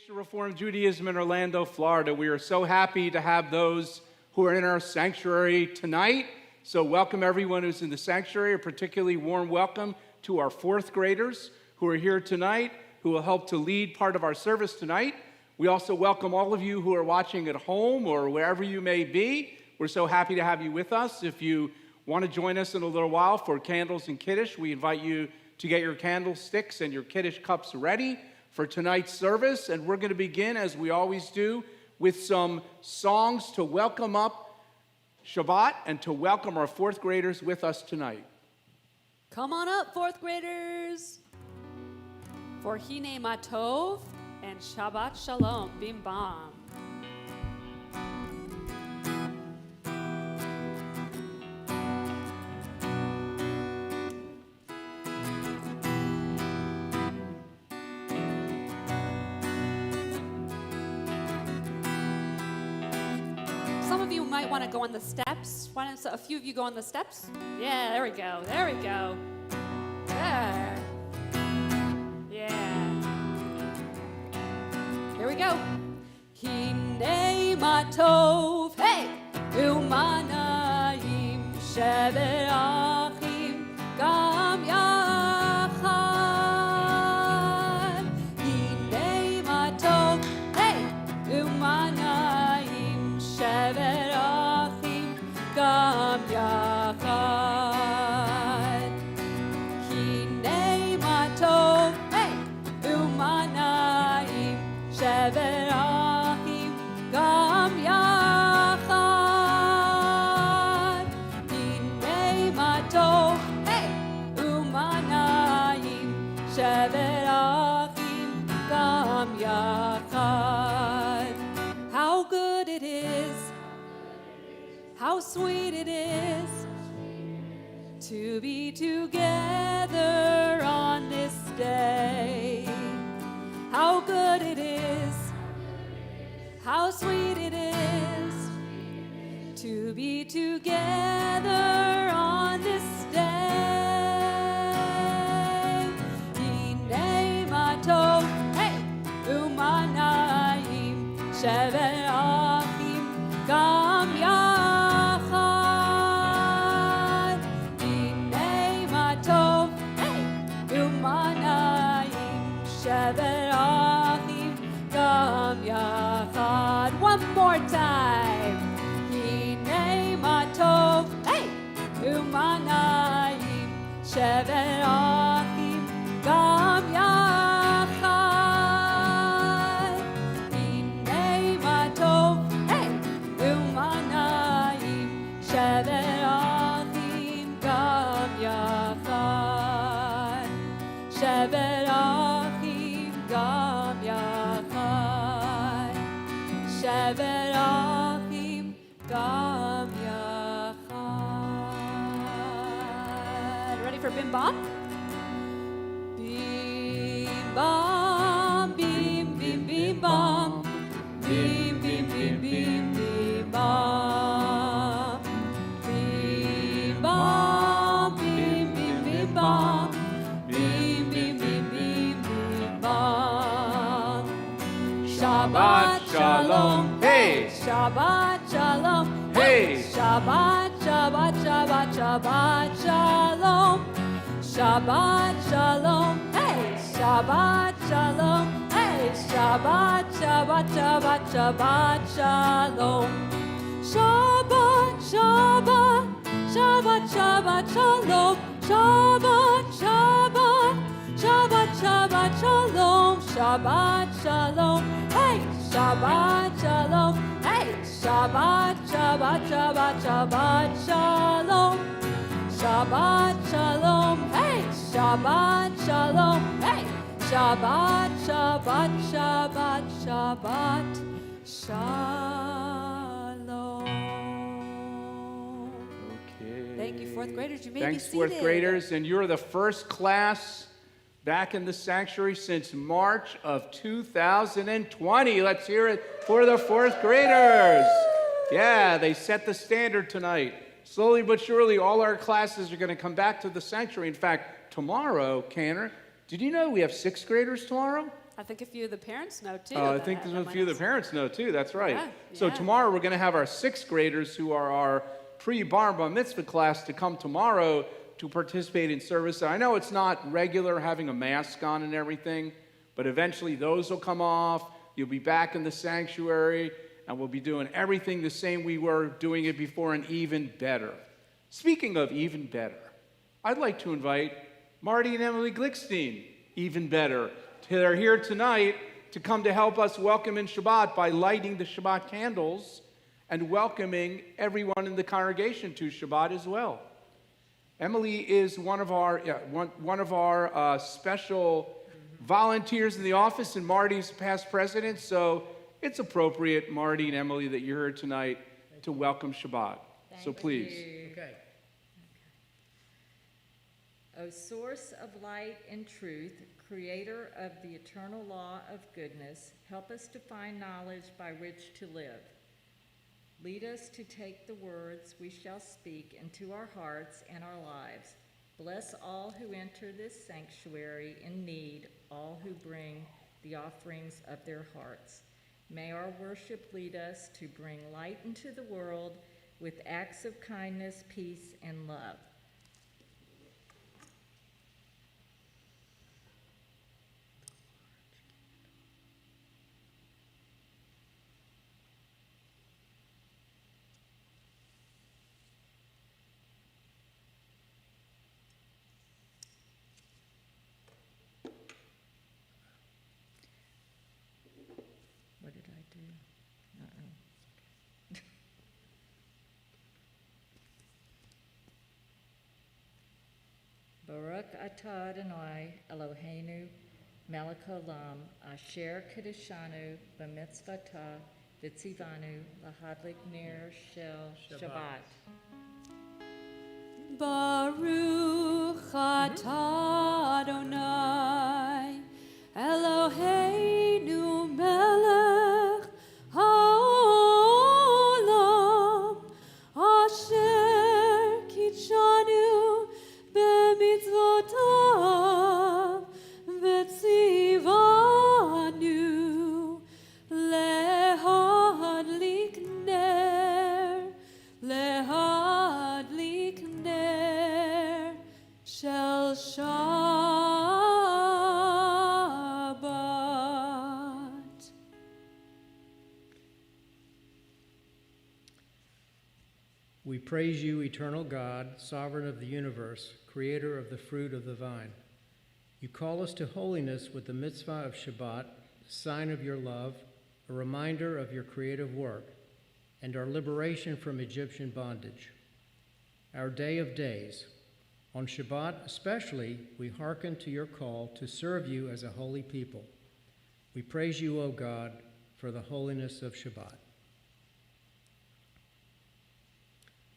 Reformed Judaism in Orlando, Florida. We are so happy to have those who are in our sanctuary tonight. So welcome everyone who's in the sanctuary. A particularly warm welcome to our fourth graders who are here tonight, who will help to lead part of our service tonight. We also welcome all of you who are watching at home or wherever you may be. We're so happy to have you with us. If you want to join us in a little while for candles and Kiddush, we invite you to get your candlesticks and your Kiddush cups ready for tonight's service. And we're going to begin, as we always do, with some songs to welcome up Shabbat and to welcome our fourth graders with us tonight. Come on up, fourth graders, for Hine Matov and Shabbat Shalom, Bim Bam. Might want to go on the steps. Why don't a few of you go on the steps? Yeah, there we go. There we go. There. Yeah. Here we go. Hine matov, hey, umanayim shever achim gam yachad. Hine matov, hey, umanayim shever Gam yachad, Hine matov, hey, umanayim shever achim gam yachad, Hine matov, hey, umanayim shever achim gam yachad. How good it is, how sweet it is to be together on this day. How good it is, how sweet it is to be together on this day. Hine matov, hey, umanayim shever achim gam yachad. Shever achim gam yachad. One more time. Hine matov, hey, umanayim shever achim gam yachad. Hine matov, hey, umanayim shever achim gam yachad. Shever Gam yachad, shever achim gam yachad. Ready for bim bam? Bim bam, bim bim bim bam, bim bim bim bim bim bam, bim bam, bim bim bim bam. Shabbat Shalom, hey! Shabbat Shalom, hey! Shabbat, Shabbat, Shabbat, Shabbat Shalom. Shabbat Shalom, hey! Shabbat Shalom, hey! Shabbat, Shabbat, Shabbat, Shabbat Shalom. Shabbat, Shabbat, Shabbat, Shabbat Shalom. Shabbat, Shabbat, Shabbat, Shabbat Shalom. Shabbat Shalom, hey, Shabbat Shalom, hey, Shabbat, Shabbat, Shabbat, Shabbat Shalom. Shabbat Shalom, hey, Shabbat Shalom, hey, Shabbat, Shabbat, Shabbat, Shabbat Shalom. Okay. Thank you, fourth graders. You may be Thanks, seated. fourth graders. And you're the first class back in the sanctuary since March of 2020. Let's hear it for the fourth graders. Yeah, they set the standard tonight. Slowly but surely, all our classes are going to come back to the sanctuary. In fact, tomorrow, Canner, did you know we have sixth graders tomorrow? I think a few of the parents know too. I think there's a few of the parents know too. That's right. Yeah, So yeah. tomorrow we're going to have our 6th graders who are our pre-bar mitzvah class to come tomorrow to participate in service. I know it's not regular having a mask on and everything, but eventually those will come off. You'll be back in the sanctuary, and we'll be doing everything the same we were doing it before and even better. Speaking of even better, I'd like to invite Marty and Emily Glickstein, even better. They're here tonight to come to help us welcome in Shabbat by lighting the Shabbat candles and welcoming everyone in the congregation to Shabbat as well. Emily is one of our special volunteers in the office, and Marty's past president, so it's appropriate, Marty and Emily, that you're here tonight to welcome Shabbat. So please. Okay. O source of light and truth, creator of the eternal law of goodness, help us to find knowledge by which to live. Lead us to take the words we shall speak into our hearts and our lives. Bless all who enter this sanctuary in need, all who bring the offerings of their hearts. May our worship lead us to bring light into the world with acts of kindness, peace, and love. What did I do? Baruch atah Adonai Eloheinu melech haolam asher kiddushanu b'mitzvotah v'tzivanu lahadlik ner shel Shabbat. Baruch atah Adonai Eloheinu melech haolam asher kitshanu b'mitzvotav v'tzivanu lehadlik ner shel Shabbat. We praise you, eternal God, sovereign of the universe, creator of the fruit of the vine. You call us to holiness with the mitzvah of Shabbat, sign of your love, a reminder of your creative work, and our liberation from Egyptian bondage. Our day of days. On Shabbat especially, we hearken to your call to serve you as a holy people. We praise you, O God, for the holiness of Shabbat.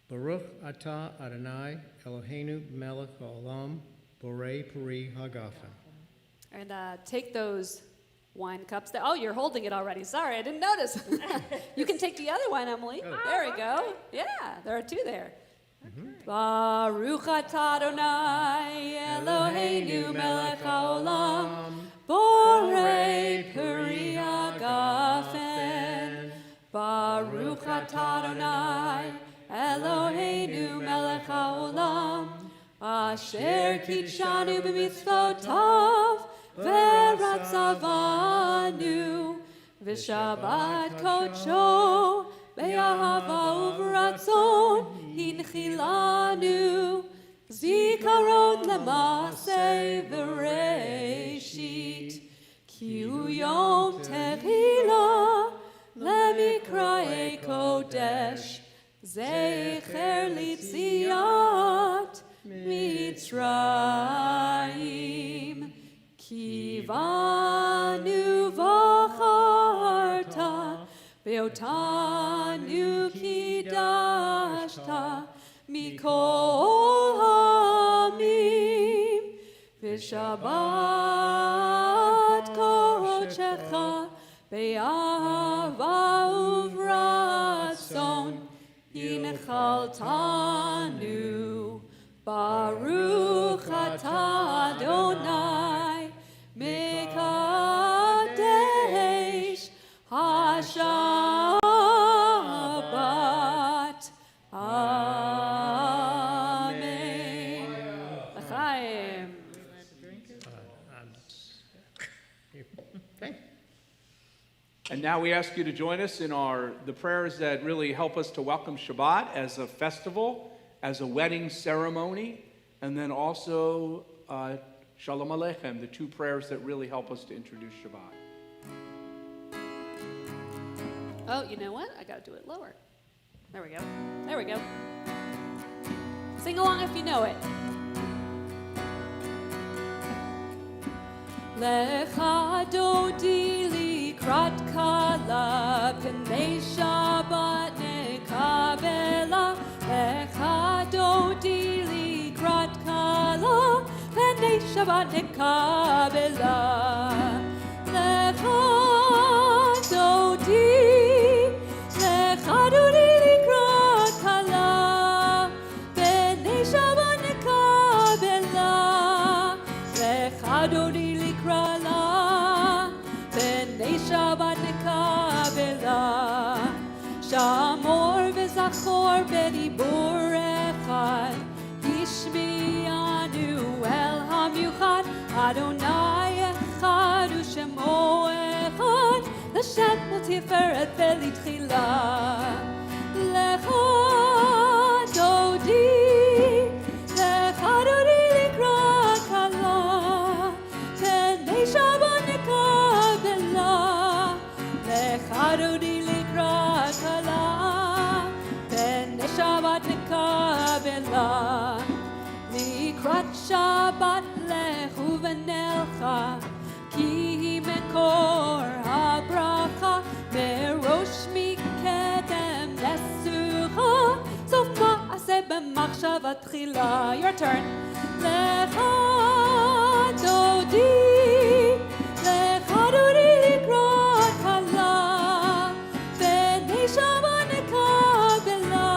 Baruch atah Adonai Eloheinu melech haolam borei peri hagafen. And take those wine cups. Oh, you're holding it already. Sorry, I didn't notice. You can take the other one, Emily. Oh. There we go. Yeah, there are two there. Baruch atah Adonai Eloheinu melech haolam borei peri hagafen. Baruch atah Adonai Eloheinu melech haolam asher kitshanu b'mitzvotav v'ratzavanu v'shabbat kodsho be'ahava uv'ratzon hinchilanu zikaron l'maseh v'reishit ki hu yom tehillah lemikrae kodesh zecher litziat Mitzrayim kivanu v'charta ve'otanu kidashta mikol hamim v'shabbat kodshecha be'ahava uv'ratzon Hinchaltanu, Baruch atah Adonai, Mekayim And now we ask you to join us in the prayers that really help us to welcome Shabbat as a festival, as a wedding ceremony, and then also Shalom Aleichem, the two prayers that really help us to introduce Shabbat. Oh, you know what? I got to do it lower. There we go. There we go. Sing along if you know it. Lecha dodi likrat kala p'nei Shabbat nekabela. Lecha dodi likrat kala p'nei Shabbat nekabela. Lecha dodi likrat kala p'nei Shabbat nekabela. Lecha dodi Shabbat nekabela, Shamor v'zachor b'dibur echad, Yishmi'anu el hamiuchad, Adonai echad u'shemo echad, L'shem u'tiferet v'litchila. Lecha dodi likrat kala, P'nei Shabbat nekabela. Dodi likrat kala, p'nei Shabbat nekabela. Likrat Shabbat lechu v'nelcha, ki hi mekor habracha, merosh mikedem nesucha, sof ma'aseh b'machshavat tchila. Your turn. Lecha dodi likrat kala, p'nei Shabbat nekabela.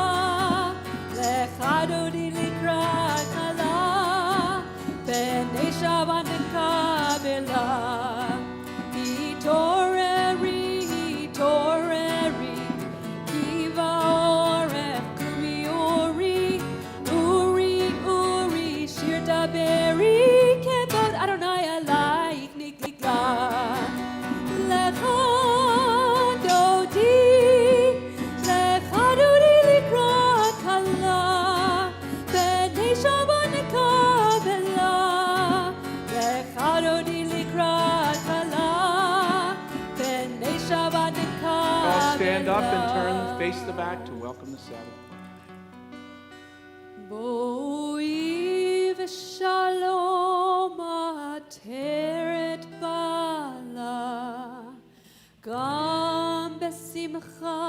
Lecha dodi likrat kala, p'nei Shabbat nekabela. Hitoreri, ki va'orech kumi uri, shir daberi, kevod Adonai alaik nikla. Lecha dodi likrat kala, p'nei Shabbat nekabela. Lecha dodi likrat kala, p'nei Shabbat nekabela. All stand up and turn, face the back to welcome the Sabbath. Boi v'shalom ateret bala, gam besimcha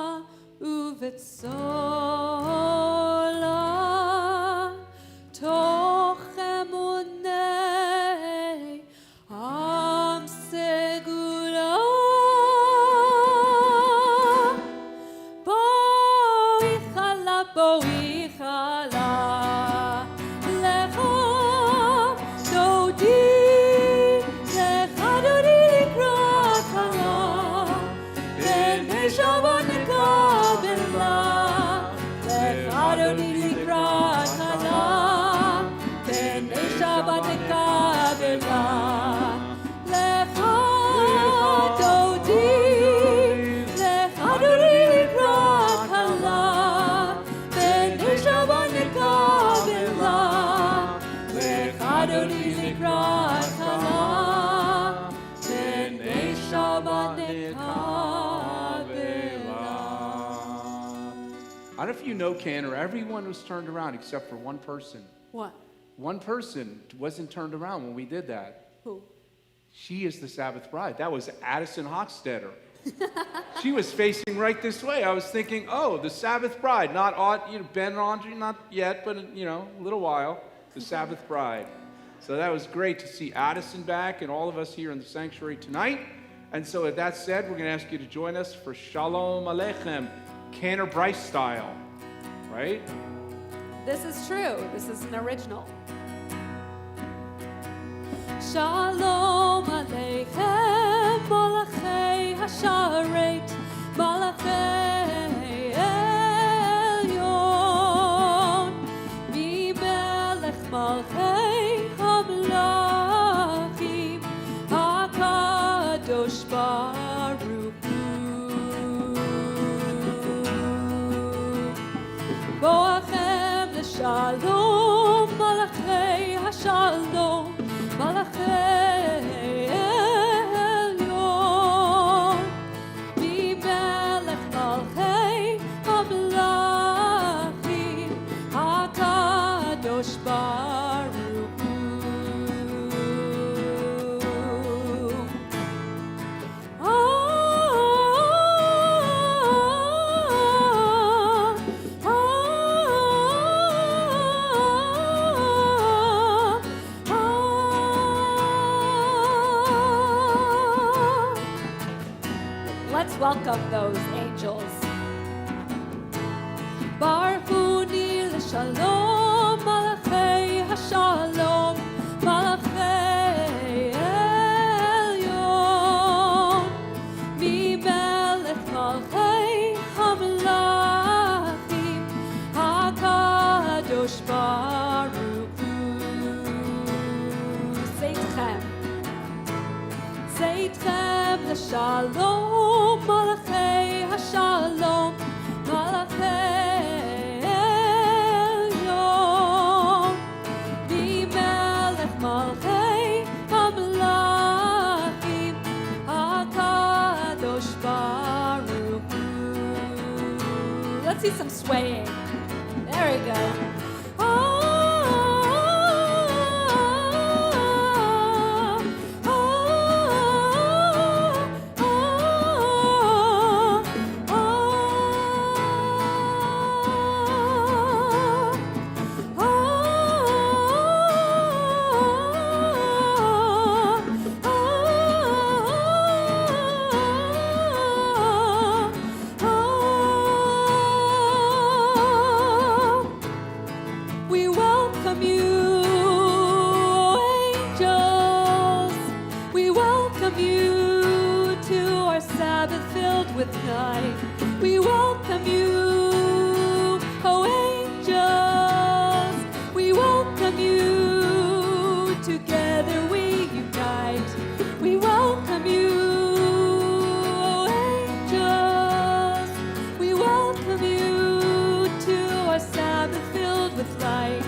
uvetzola, toch emunei am segula. Boi chala, lecha dodi likrat kala, p'nei Shabbat nekabela. Lecha dodi likrat kala, p'nei Shabbat nekabela. Lecha dodi likrat kala, p'nei Shabbat nekabela. Lecha dodi likrat kala, p'nei Shabbat nekabela. I don't know if you know, Cantor, everyone was turned around except for one person. What? One person wasn't turned around when we did that. Who? She is the Sabbath bride. That was Addison Hochstetter. She was facing right this way. I was thinking, oh, the Sabbath bride, not Ben and Audrey, not yet, but a little while, the Sabbath bride. So that was great to see Addison back and all of us here in the sanctuary tonight. And so with that said, we're going to ask you to join us for Shalom Aleichem, Cantor Bryce style, right? This is true. This is an original. Shalom Aleichem, Malachei Hasharet, Malachei Elyon, Mi Melech Malchei Hamlachim, HaKadosh Baruch Hu. השלום, מלאכי השלום, מלאכי עליון, ממלך מלכי המלכים, הקדוש ברוך Let's welcome those angels. Barhuni l'shalom, malachei hashalom, malachei elyon, mimelech malchei hamlachim, hakadosh baruch hu. Seitchem, seitchem l'shalom, malachei hashalom, malachei elyon, mimelech malchei hamlachim, hakadosh baruch hu. Let's see some swaying. There we go. We welcome you, angels. We welcome you to our Sabbath filled with night. We welcome you, oh angels. We welcome you. Together we unite. We welcome you, oh angels. We welcome you to our Sabbath filled with light.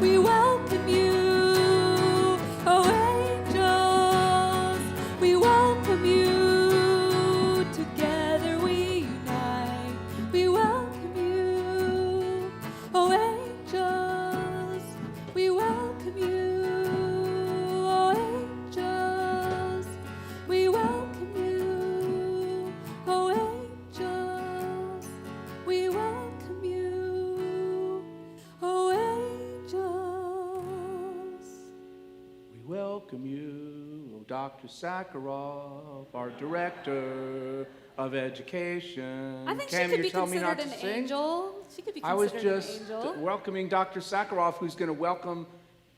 We welcome you, oh angels. We welcome you. Together we unite. We welcome you, oh angels. We welcome you, oh angels. We welcome you, oh angels. We welcome you, oh angels. We welcome you, oh Dr. Sakharov, our Director of Education. I think Cam, she could you're be telling me not considered to an sing? angel. She could be I was considered just an angel. welcoming Dr. Sakharov, who's going to welcome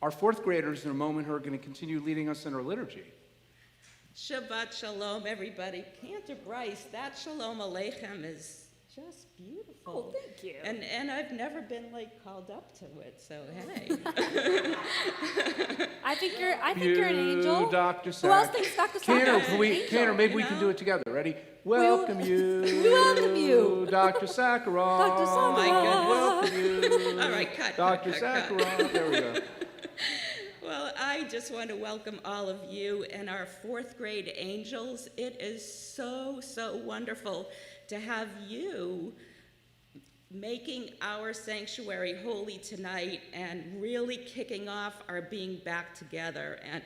our fourth graders in a moment, who are going to continue leading us in our liturgy. Shabbat shalom, everybody. Cantor Bryce, that shalom aleichem is just beautiful. Oh, thank you. And I've never been called up to it, so hey. I think you're an angel. Dr. Who else thinks Dr. Cantor, Sakharov is an angel? Cantor, maybe we you can know? do it together. Ready? Welcome you. We welcome you. Dr. Sakharov. Dr. Sakharov. Welcome you. All right, cut. Dr. cut. Sakharov. There we go. Well, I just want to welcome all of you and our fourth grade angels. It is so, so wonderful to have you making our sanctuary holy tonight and really kicking off our being back together. And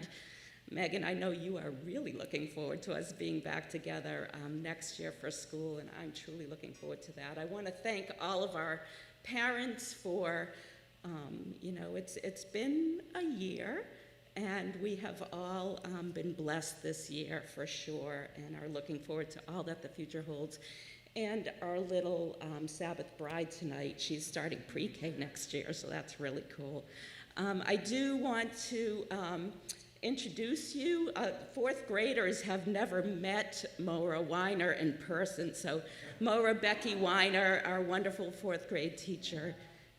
Megan, I know you are really looking forward to us being back together next year for school, and I'm truly looking forward to that. I want to thank all of our parents for, it's been a year, and we have all been blessed this year for sure, and are looking forward to all that the future holds. And our little Sabbath bride tonight, she's starting pre-K next year, so that's really cool. I do want to introduce you. Fourth graders have never met Maura Weiner in person, so Maura Becky Weiner, our wonderful fourth grade teacher.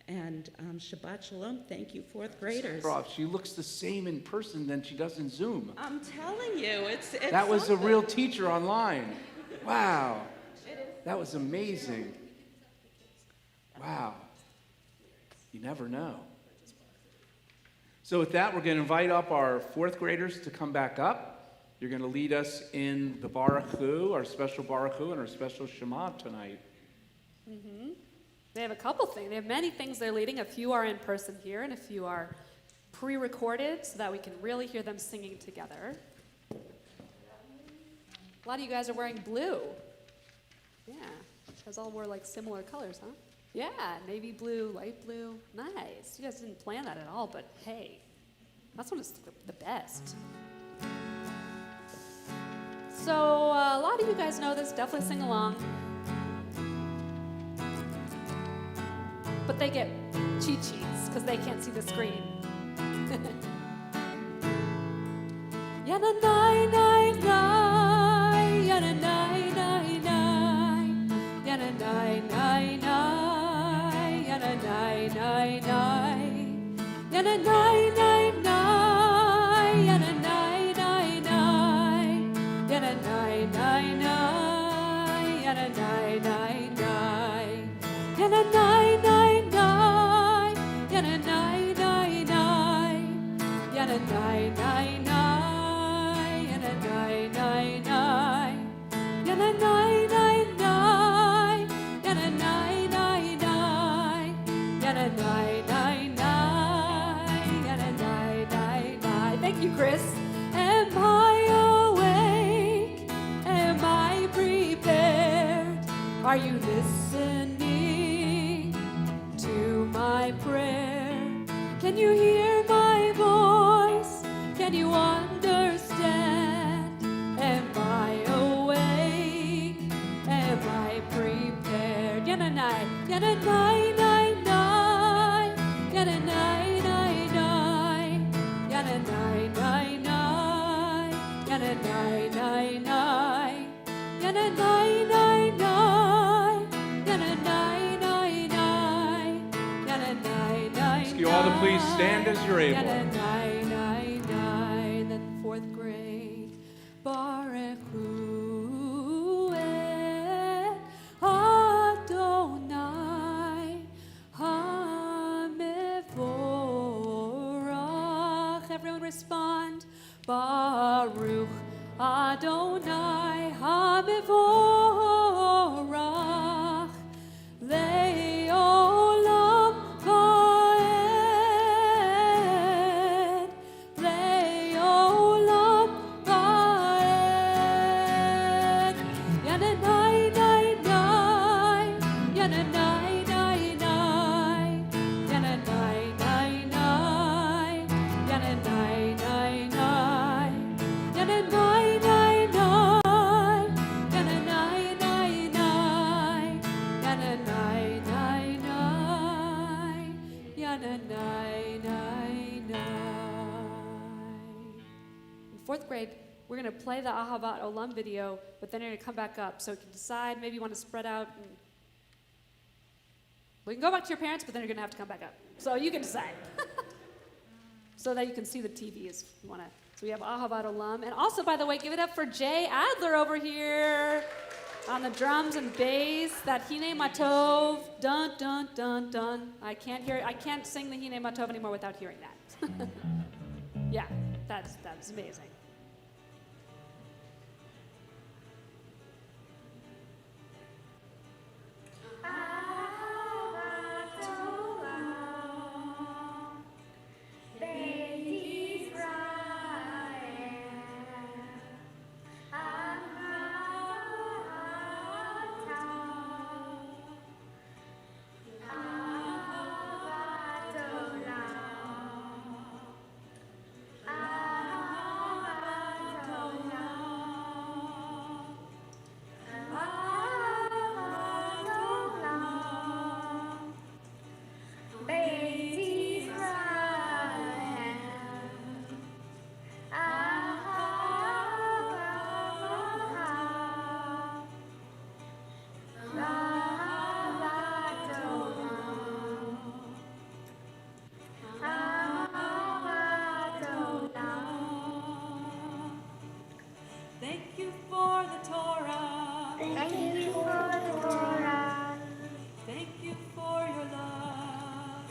And Shabbat Shalom, thank you, fourth graders. She looks the same in person than she does in Zoom. I'm telling you, it's That was a something. real teacher online. Wow. That was amazing. Wow. never know. So with that, we're going to invite up our fourth graders to come back up. You're going to lead us in the Baruch Hu, our special Baruch Hu, and our special Shema tonight. They have a couple things. They have many things they're leading. A few are in person here, and a few are pre-recorded so that we can really hear them singing together. A lot of you guys are wearing blue. Yeah, you guys all wore like similar colors, huh? Yeah, navy blue, light blue. Nice. You guys didn't plan that at all, but hey, that's when it's the best. So a lot of you guys know this. Definitely sing along. But they get cheat sheets because they can't see the screen. Yana nai nai nai, yana nai nai nai, yana nai nai nai, yana nai nai nai, yana nai nai nai, yana nai nai nai, yana nai nai nai, yana nai nai nai, yana nai nai nai, yana nai nai nai, yana nai nai nai, yana nai nai nai, yana nai nai nai, yana nai nai nai, yana nai nai nai, yana nai nai nai. Thank you, Chris. Am I awake? Am I prepared? Are you listening to my prayer? Can you hear my voice? Can you understand? Am I awake? Am I prepared? Yana nai, yana nai nai nai, yana nai nai nai, yana nai nai nai, yana nai nai nai, yana nai nai nai, yana nai nai nai, yana nai nai. Ask you all to please stand as you're able. Yana nai nai nai. Then fourth grade. Baruch Hu et Adonai HaMevorach. Everyone respond. Baruch Adonai HaMevorach. Le'olam va'ed. Le'olam va'ed. Yana nai nai nai. Yana nai nai nai. Yana nai nai nai. Yana nai nai nai. Yana nai nai nai. Yana nai nai nai. Yana nai nai nai. Yana nai nai nai. In fourth grade, we're going to play the Ahavat Olam video, but then you're going to come back up so you can decide. Maybe you want to spread out. And we can go back to your parents, but then you're going to have to come back up. So you can decide. So that you can see the TVs if you want to. So we have Ahavat Olam. And also, by the way, give it up for Jay Adler over here on the drums and bass. That Hine Matov. Dun, dun, dun, dun. I can't sing the Hine Matov anymore without hearing that. Yeah, that's amazing.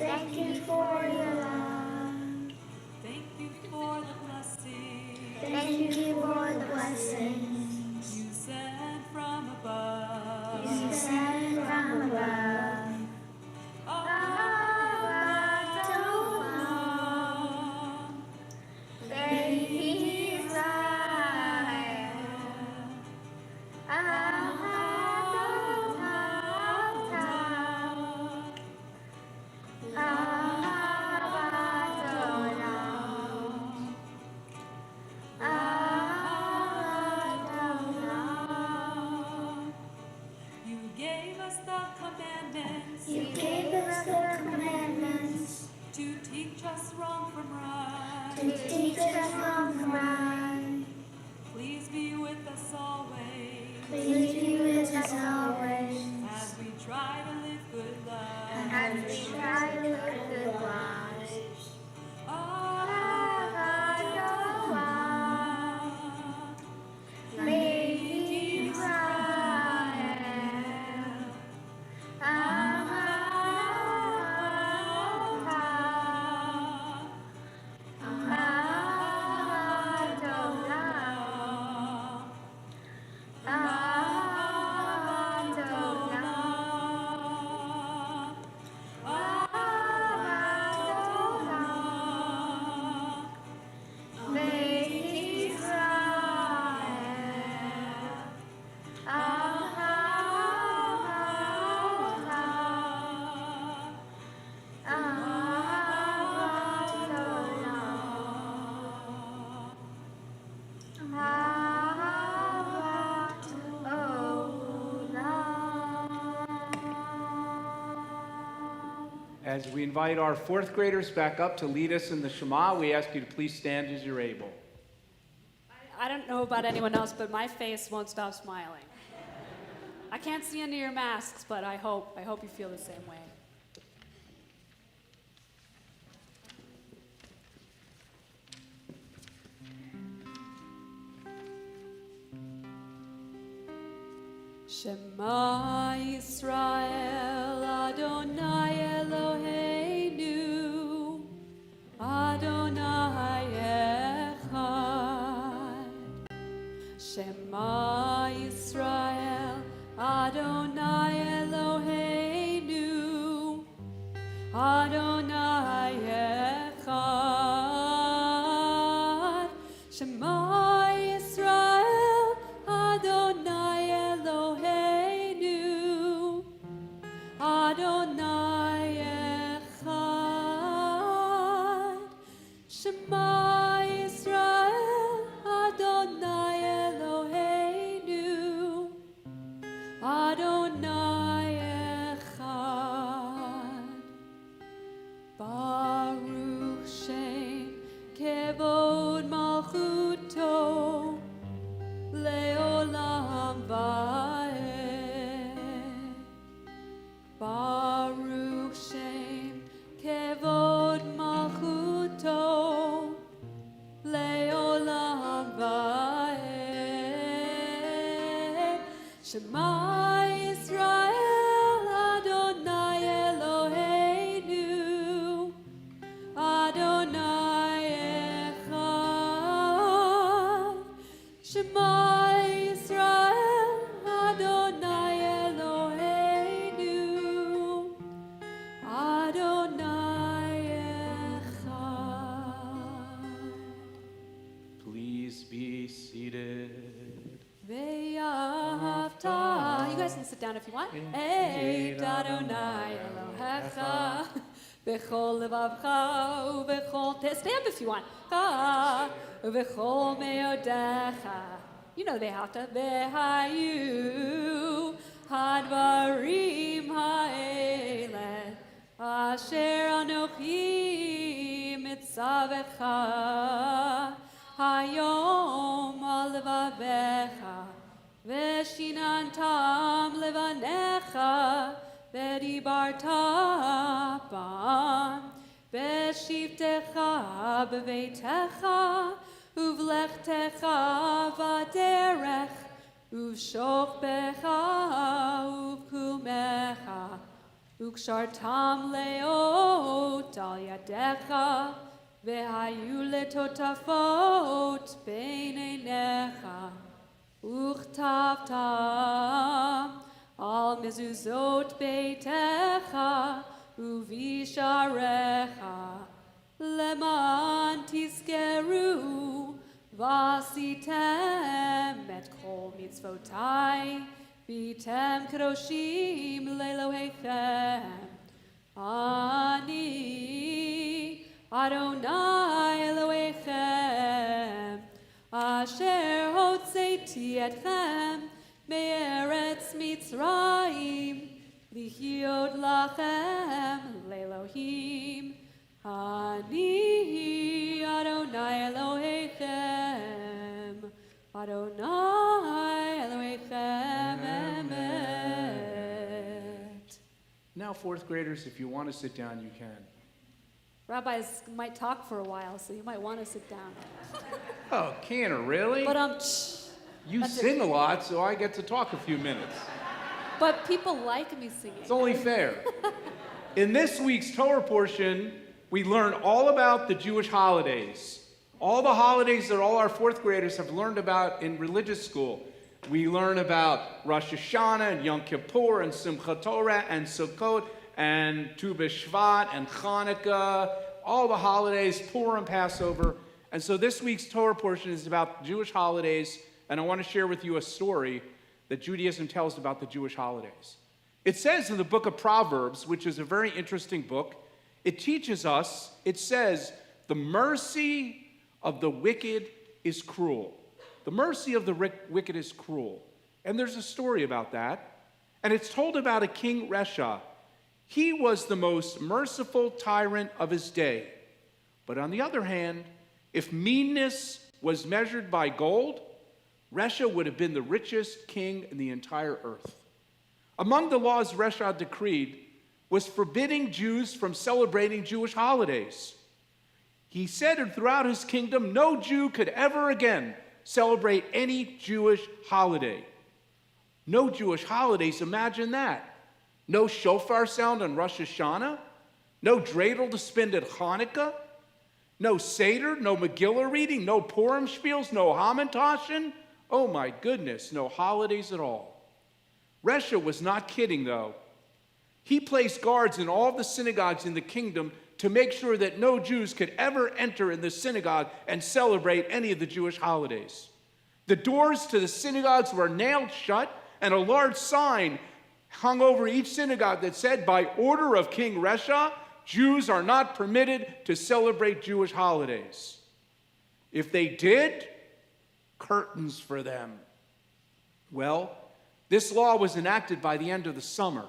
Thank you for your love. Thank you for the blessing Thank you for the blessings you sent from above. you sent from above. You gave us the commandments You gave us the commandments to teach us wrong from right. to teach us wrong from right. Please be with us always Please be with us always as we try to live good lives. as we try to live good lives. Make Israel As we invite our fourth graders back up to lead us in the Shema, we ask you to please stand as you're able. I don't know about anyone else, but my face won't stop smiling. I can't see under your masks, but I hope you feel the same way. Shema Yisrael Adonai Eloheinu Adonai Echad. Shema Yisrael Adonai Eloheinu Adonai Echad. Shema Yisrael Adonai Eloheinu Adonai Echad. Shema Yisrael Adonai Eloheinu Adonai Echad. Baruch Shem Kevod Malchuto Leolam Vaed. Baruch Shem Kevod Malchuto Leolam Vaed. Shema Yisrael Adonai Eloheinu Adonai Echad. Shema Yisrael Adonai Eloheinu Adonai Echad. Please be seated. Ve'ahavta. You guys can sit down if you want. Eid Adonai Elohecha B'chol levavcha u'b'chol. Stand up if you want. U'b'chol me'odecha. You know the Ve'ahavta. Ve'hayu hadvarim ha'ele asher anochi mitzavecha hayom al levavecha ve'shinantam levanecha ve'dibarta bam ve'shivtecha b'veitecha uvlechtecha v'derech uvshokbecha uvkumecha וקשרתם לאות על ידיך, והיו לטוטפות בין עיניך, וכתבתם על מזוזות ביתך ובשעריך, למען תזכרו ועשיתם את כל מצוותי, והייתם קדושים לאלוהיכם. אני אדוני אלוהיכם, אשר הוצאתי אתכם מארץ מצרים, להיות לכם לאלוהים. אני אדוני אלוהיכם, אדוני אלוהיכם אמת. Now, fourth graders, if you want to sit down, you can. Rabbis might talk for a while, so you might want to sit down. Oh, Canner, really? But You that's sing a lot, so I get to talk a few minutes. but people like me singing. It's only fair. In this week's Torah portion, we learn all about the Jewish holidays. All the holidays that all our fourth graders have learned about in religious school. We learn about Rosh Hashanah and Yom Kippur and Simchat Torah and Sukkot and Tu B'Shvat and Hanukkah, all the holidays, Purim, Passover. And so this week's Torah portion is about Jewish holidays, and I want to share with you a story that Judaism tells about the Jewish holidays. It says in the book of Proverbs, which is a very interesting book, it teaches us, it says, the mercy of the wicked is cruel. The mercy of the wicked is cruel. And there's a story about that. And it's told about a king Resha. He was the most merciful tyrant of his day. But on the other hand, if meanness was measured by gold, Resha would have been the richest king in the entire earth. Among the laws Resha decreed was forbidding Jews from celebrating Jewish holidays. He said throughout his kingdom, no Jew could ever again celebrate any Jewish holiday. No Jewish holidays, imagine that. No shofar sound on Rosh Hashanah, no dreidel to spin at Hanukkah, no Seder, no Megillah reading, no Purim spiels, no Hamantashen. Oh my goodness, no holidays at all. Resha was not kidding though. He placed guards in all the synagogues in the kingdom to make sure that no Jews could ever enter in the synagogue and celebrate any of the Jewish holidays. The doors to the synagogues were nailed shut, and a large sign hung over each synagogue that said, by order of King Resha, Jews are not permitted to celebrate Jewish holidays. If they did, curtains for them. Well, this law was enacted by the end of the summer.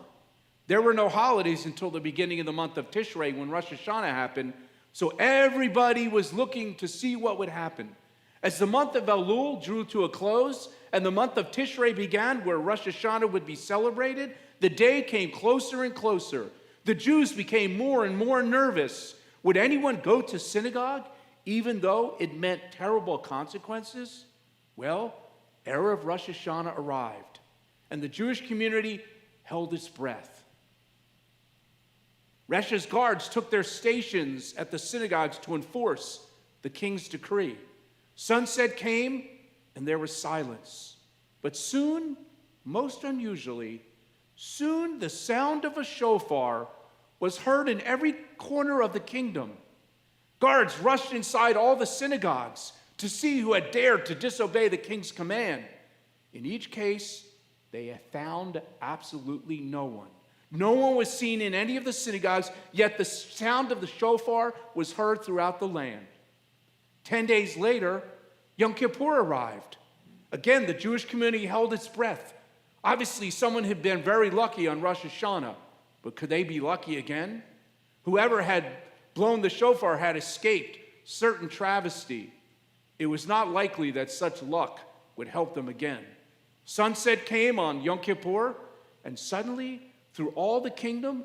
There were no holidays until the beginning of the month of Tishrei when Rosh Hashanah happened, so everybody was looking to see what would happen. As the month of Elul drew to a close and the month of Tishrei began, where Rosh Hashanah would be celebrated, the day came closer and closer. The Jews became more and more nervous. Would anyone go to synagogue even though it meant terrible consequences? Well, Erev Rosh Hashanah arrived, and the Jewish community held its breath. Resha's guards took their stations at the synagogues to enforce the king's decree. Sunset came, and there was silence. But soon, most unusually, soon the sound of a shofar was heard in every corner of the kingdom. Guards rushed inside all the synagogues to see who had dared to disobey the king's command. In each case, they found absolutely no one. No one was seen in any of the synagogues, yet the sound of the shofar was heard throughout the land. 10 days later, Yom Kippur arrived. Again, the Jewish community held its breath. Obviously, someone had been very lucky on Rosh Hashanah, but could they be lucky again? Whoever had blown the shofar had escaped certain travesty. It was not likely that such luck would help them again. Sunset came on Yom Kippur, and suddenly, through all the kingdom,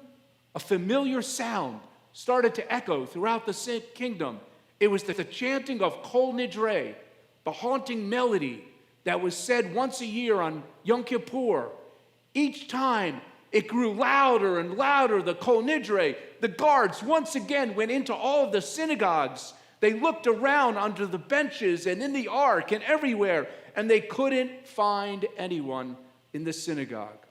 a familiar sound started to echo throughout the kingdom. It was the chanting of Kol Nidre, the haunting melody that was said once a year on Yom Kippur. Each time It grew louder and louder. The Kol Nidre, the guards, once again went into all of the synagogues. They looked around under the benches and in the ark and everywhere, and they couldn't find anyone in the synagogue.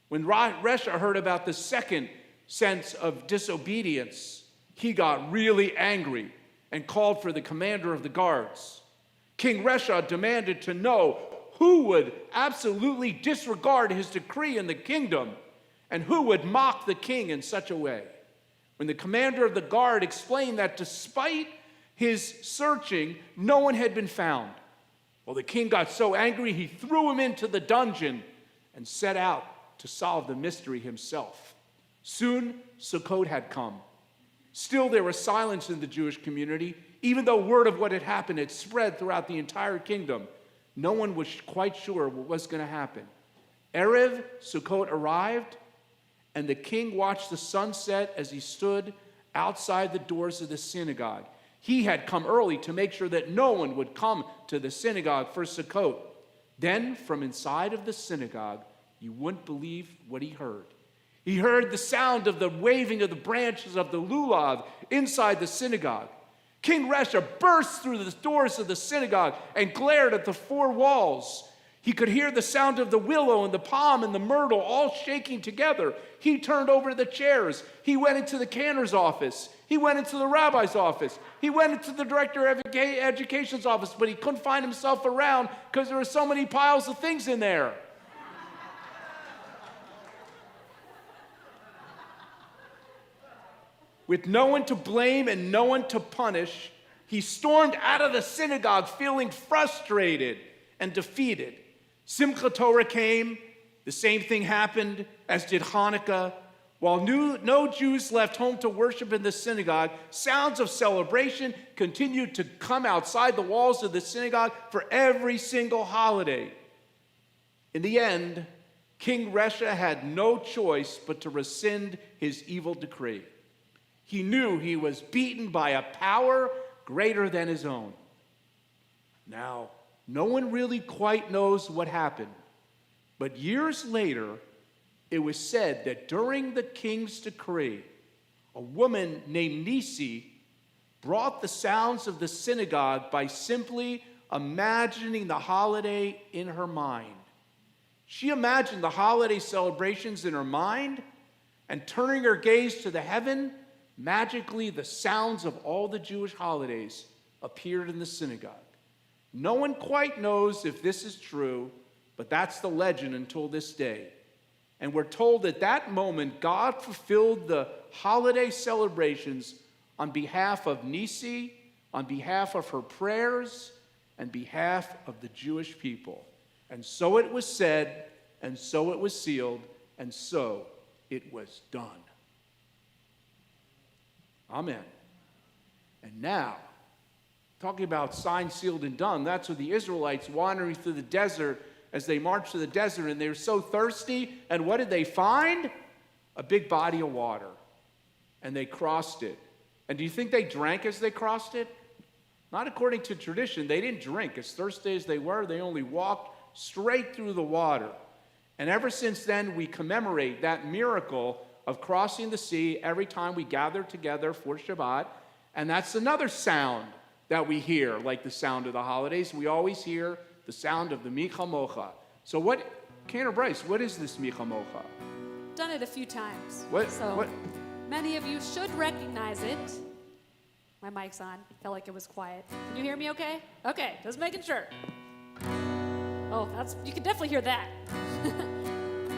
When Resha heard about the second sense of disobedience, he got really angry and called for the commander of the guards. King Resha demanded to know who would absolutely disregard his decree in the kingdom and who would mock the king in such a way. When the commander of the guard explained that despite his searching, no one had been found, well, the king got so angry he threw him into the dungeon and set out to solve the mystery himself. Soon, Sukkot had come. Still, there was silence in the Jewish community, even though word of what had happened had spread throughout the entire kingdom. No one was quite sure what was going to happen. Erev Sukkot arrived, and the king watched the sun set as he stood outside the doors of the synagogue. He had come early to make sure that no one would come to the synagogue for Sukkot. Then, from inside of the synagogue, you wouldn't believe what he heard. He heard the sound of the waving of the branches of the lulav inside the synagogue. King Resha burst through the doors of the synagogue and glared at the four walls. He could hear the sound of the willow and the palm and the myrtle all shaking together. He turned over the chairs. He went into the cantor's office. He went into the rabbi's office. He went into the director of education's office, but he couldn't find himself around because there were so many piles of things in there. With no one to blame and no one to punish, he stormed out of the synagogue feeling frustrated and defeated. Simchat Torah came. The same thing happened, as did Hanukkah. While no Jews left home to worship in the synagogue, sounds of celebration continued to come outside the walls of the synagogue for every single holiday. In the end, King Resha had no choice but to rescind his evil decree. He knew he was beaten by a power greater than his own. Now, no one really quite knows what happened, but years later, it was said that during the king's decree, a woman named Nisi brought the sounds of the synagogue by simply imagining the holiday in her mind. She imagined the holiday celebrations in her mind, and turning her gaze to the heaven, magically, the sounds of all the Jewish holidays appeared in the synagogue. No one quite knows if this is true, but that's the legend until this day. And we're told at that moment, God fulfilled the holiday celebrations on behalf of Nisi, on behalf of her prayers, and behalf of the Jewish people. And so it was said, and so it was sealed, and so it was done. Amen. And now, talking about signed, sealed, and done, that's what the Israelites wandering through the desert, as they marched to the desert, and they were so thirsty, and what did they find? A big body of water. And they crossed it. And do you think they drank as they crossed it? Not according to tradition. They didn't drink. As thirsty as they were, they only walked straight through the water. And ever since then, we commemorate that miracle of crossing the sea every time we gather together for Shabbat. And that's another sound that we hear, like the sound of the holidays. We always hear the sound of the Micha Mocha. So Cantor Bryce, what is this Micha Mocha? Done it a few times. What? Many of you should recognize it. My mic's on. Felt like it was quiet. Can you hear me okay? Okay, just making sure. Oh, you can definitely hear that.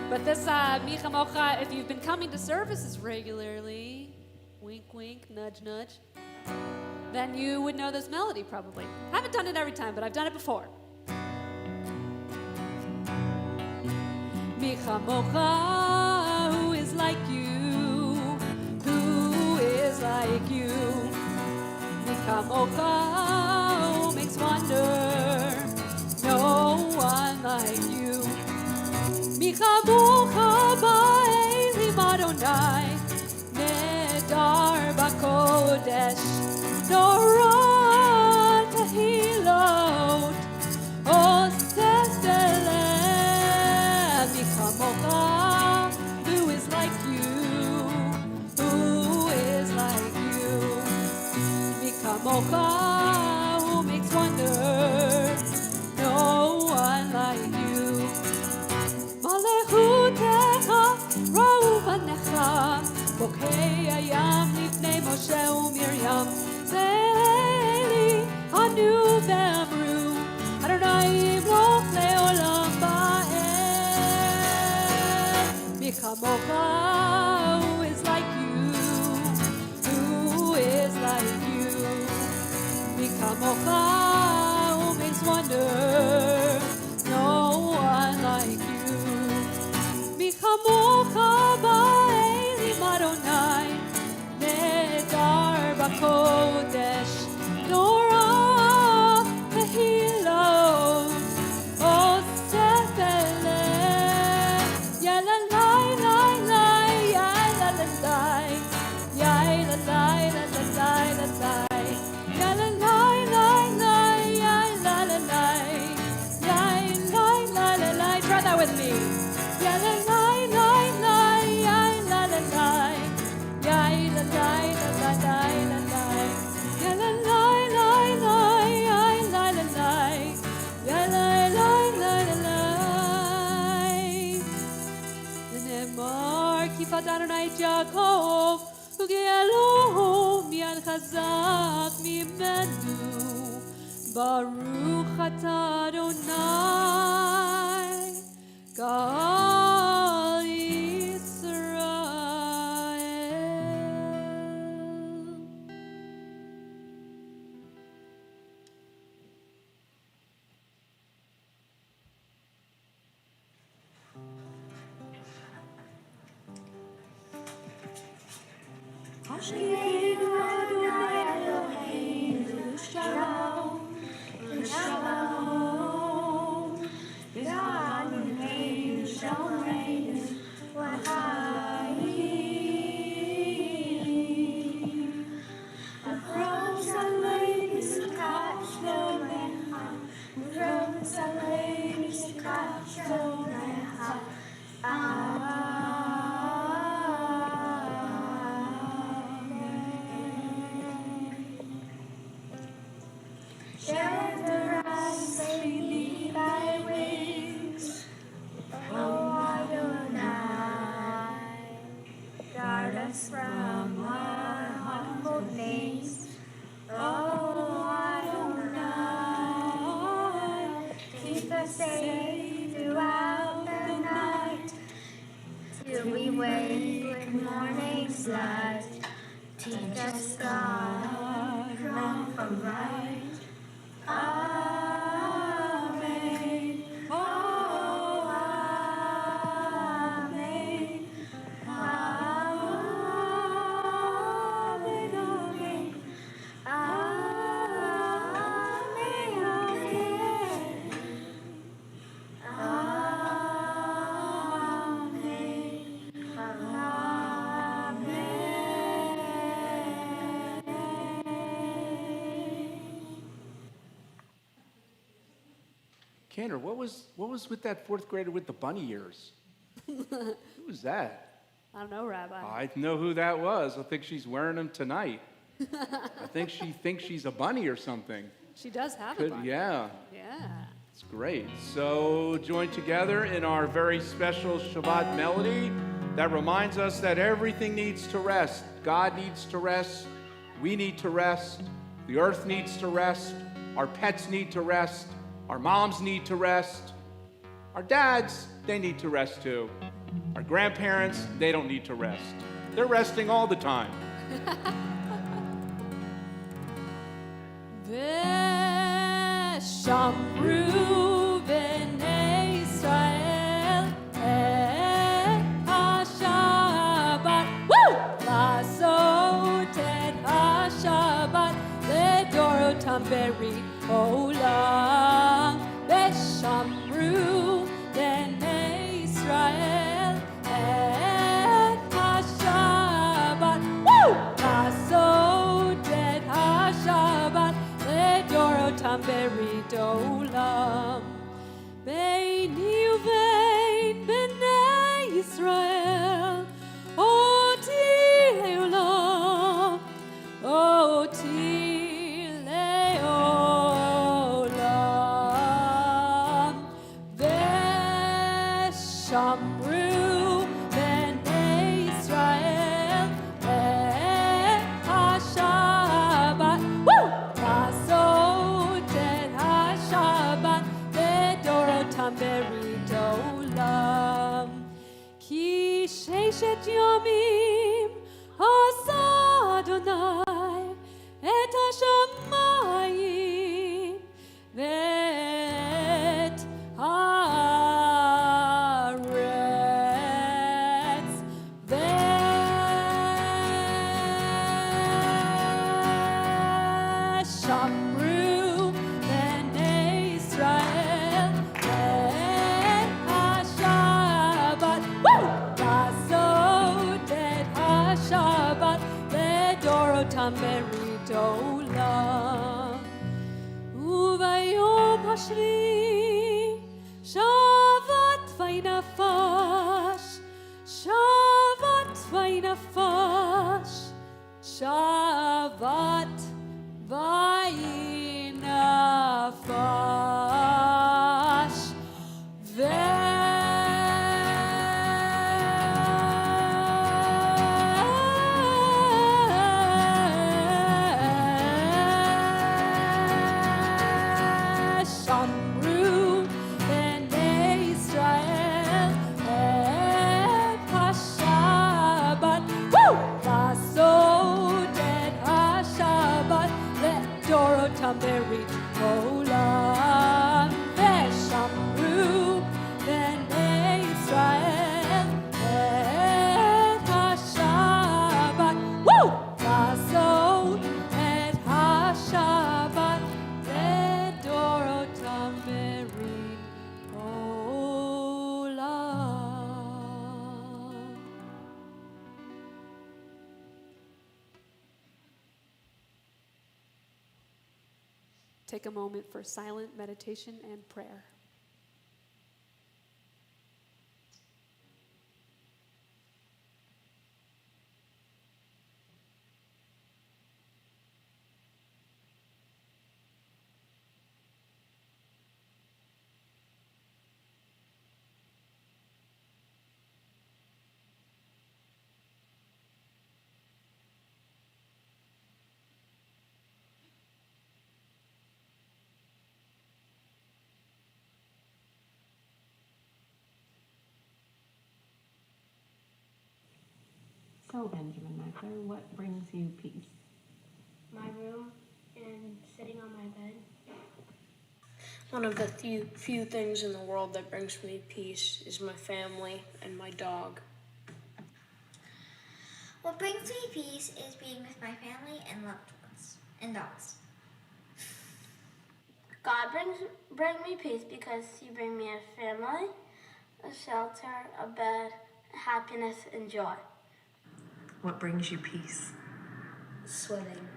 But this Micha Mocha, if you've been coming to services regularly, wink, wink, nudge, nudge, then you would know this melody probably. Haven't done it every time, but I've done it before. Micha Mocha, who is like you? Who is like you? Micha Mocha, who makes wonder? No one like you. Micha Mocha ba'elim Adonai, nedar b'kodesh, Torah tehilot, oseh selem. Micha Mocha, kamocha, who makes wonders. No one like you. Malechutecha, rauvanecha, bokei hayam lifnei Moshe uMiriam. Zeli anu ve'amru, Adonai yimloch leolam ba'ed. Mi kamocha, who is like you? Who is like you? Mi kamocha, who makes wonders. No one like you. Mi kamocha ba'elim Adonai, nedar b'kodesh, norah behilot, osef eleh, yalalai, lai, lai, yalalai, yalalai, yalalai, yalalai, yalalai, lai, lai, yalalai, yalalai, yalalai. Try that with me. Yalalai, lai, lai, yalalai, yalalai, yalalai, yalalai, yalalai, lai, lai, yalalai, yalalai, yalalai. ונאמר כיפת אדוני את יעקב, וגאלו מיד חזק ממנו. ברוך אתה אדוני, גאל ישראל. Hashem Adonai Eloheinu Shalom, Shalom. V'Adonai Shalom L'chaim. Across the lane is a catch the lecha. Across the lane is a catch the lecha. Shelter us beneath thy wings, O Adonai. Guard us from our humble knees, O Adonai. Keep us safe throughout the night, till we wake with morning's light. Teach us, God, wrong from right. Amen. Oh, amen. Amen. Amen. Cantor, what was with that fourth grader with the bunny ears? Who was that? I don't know, Rabbi. I know who that was. I think she's wearing them tonight. I think she thinks she's a bunny or something. She does have a bunny. Yeah, Yeah. it's great. So join together in our very special Shabbat melody that reminds us that everything needs to rest. God needs to rest. We need to rest. The earth needs to rest. Our pets need to rest. Our moms need to rest. Our dads, they need to rest too. Our grandparents, they don't need to rest. They're resting all the time. V'shamru b'nei Yisrael et ha-Shabbat. Woo! La'asot et ha-Shabbat לדורותם ברית עולם. ושמרו בני ישראל את השבת. וואו! לעשות את השבת לדורותם ברית עולם. ביני ובין בני ישראל אותי לעולם, אותי Shamru b'nei Israel et HaShabbat. Woo! Lasot et HaShabbat לדורותם ברית עולם. וביום השביעי שבת וינפש, שבת וינפש, שבת וינפש. שמרו בני ישראל את השבת, לעשות את השבת לדורותם ברית עולם. ושמרו בני ישראל את השבת, לעשות את השבת לדורותם ברית עולם. Take a moment for silent meditation and prayer. So, Benjamin Mackler, what brings you peace? My room and sitting on my bed. One of the few things in the world that brings me peace is my family and my dog. What brings me peace is being with my family and loved ones and dogs. God bring me peace because you bring me a family, a shelter, a bed, happiness, and joy. What brings you peace? Swimming.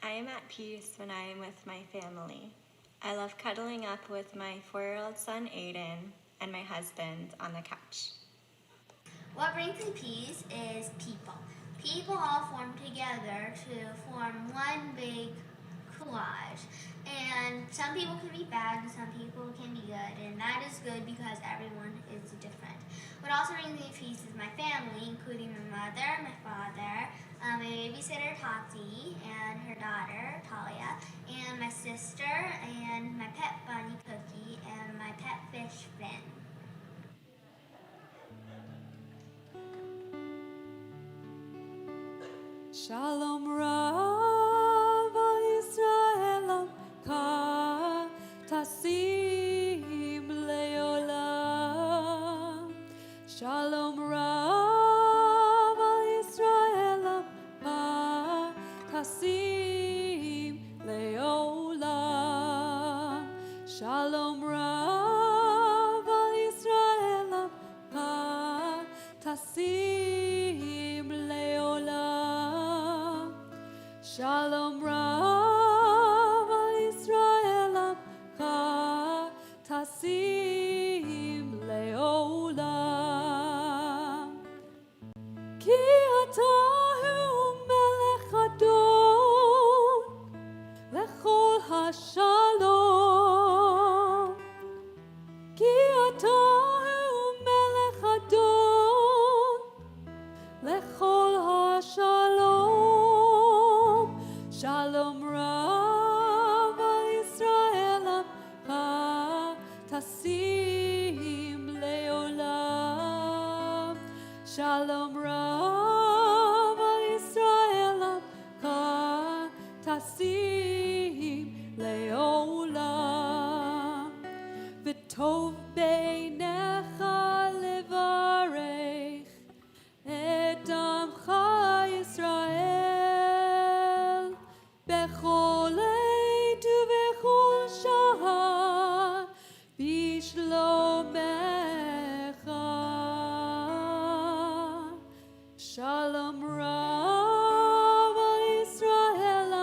I am at peace when I am with my family. I love cuddling up with my 4-year-old son Aiden and my husband on the couch. What brings me peace is people. People all form together to form one big collage. And some people can be bad and some people can be good. And that is good because everyone is different. What also brings me peace is my family, including my mother, my father, my babysitter Tati, and her daughter Talia, and my sister, and my pet bunny Cookie, and my pet fish Finn. Shalom Rav al Yisraelam ka tasim leolam. Shalom Rav al Yisraelam ka tasim leolam. Shalom Rav al Yisraelam ka tasim leolam. Shalom Rav al Yisraelam ka tasim leolam. Ki ata hu melech adon lechol hashalom. Ki ata hu melech adon lechol hashalom. Shalom Rav al Yisraelam ka tasim leolam. Shalom Rav al Yisraelam ka tasim leolam. V'tov beinecha levarech et amcha Yisrael Shalom Rav al Yisrael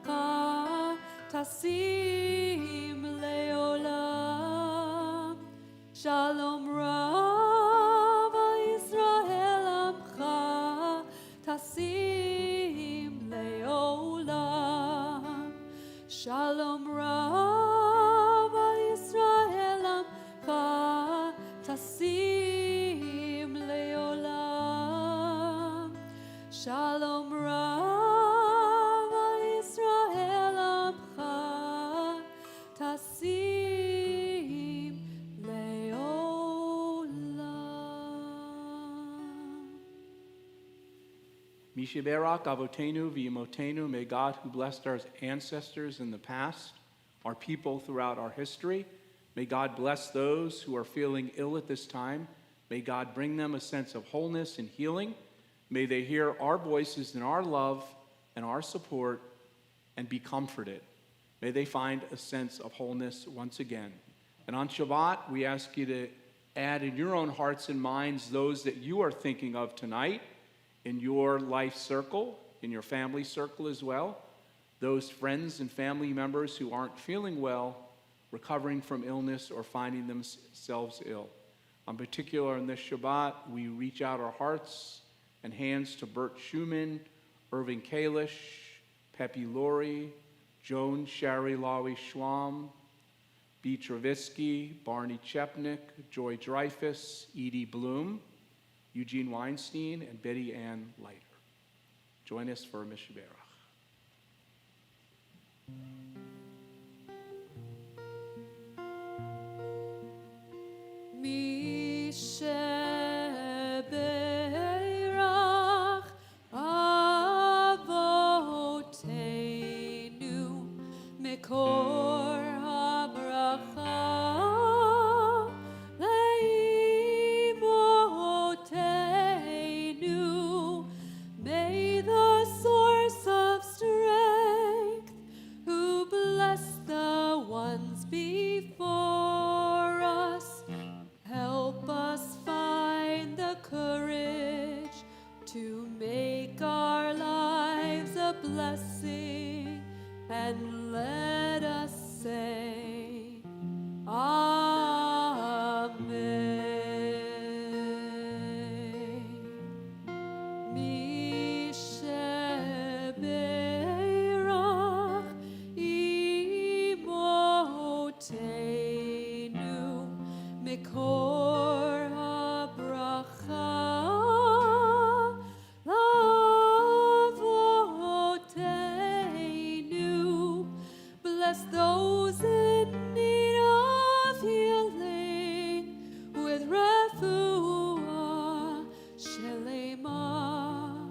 Amcha Tasim Leolam. Shalom Rav al Yisrael Amcha Tasim Leolam. Shalom Rav al Yisrael Amcha Tasim Leolam. Shalom Rav al Yisrael Amcha Tasim Leolam. Mishiberak Avotenu V'Yimotenu, may God, who blessed our ancestors in the past, our people throughout our history, may God bless those who are feeling ill at this time. May God bring them a sense of wholeness and healing. May they hear our voices and our love and our support and be comforted. May they find a sense of wholeness once again. And on Shabbat, we ask you to add in your own hearts and minds those that you are thinking of tonight in your life circle, in your family circle as well, those friends and family members who aren't feeling well, recovering from illness, or finding themselves ill. In particular, on this Shabbat, we reach out our hearts and hands to Bert Schumann, Irving Kalish, Pepe Laurie, Joan Shari Lawi Schwam, B. Travitsky, Barney Chepnick, Joy Dreyfus, Edie Bloom, Eugene Weinstein, and Betty Ann Leiter. Join us for Mishiberach. Misheberach Avotenu Mekor HaBracha Leimotenu. May the source of strength, who blessed the ones before us, help us find the courage to make our lives a blessing, and let us say, Amen. Misheberach Imotenu Mekor HaBracha Lavotenu. Bless those in need of healing with refuah shelema,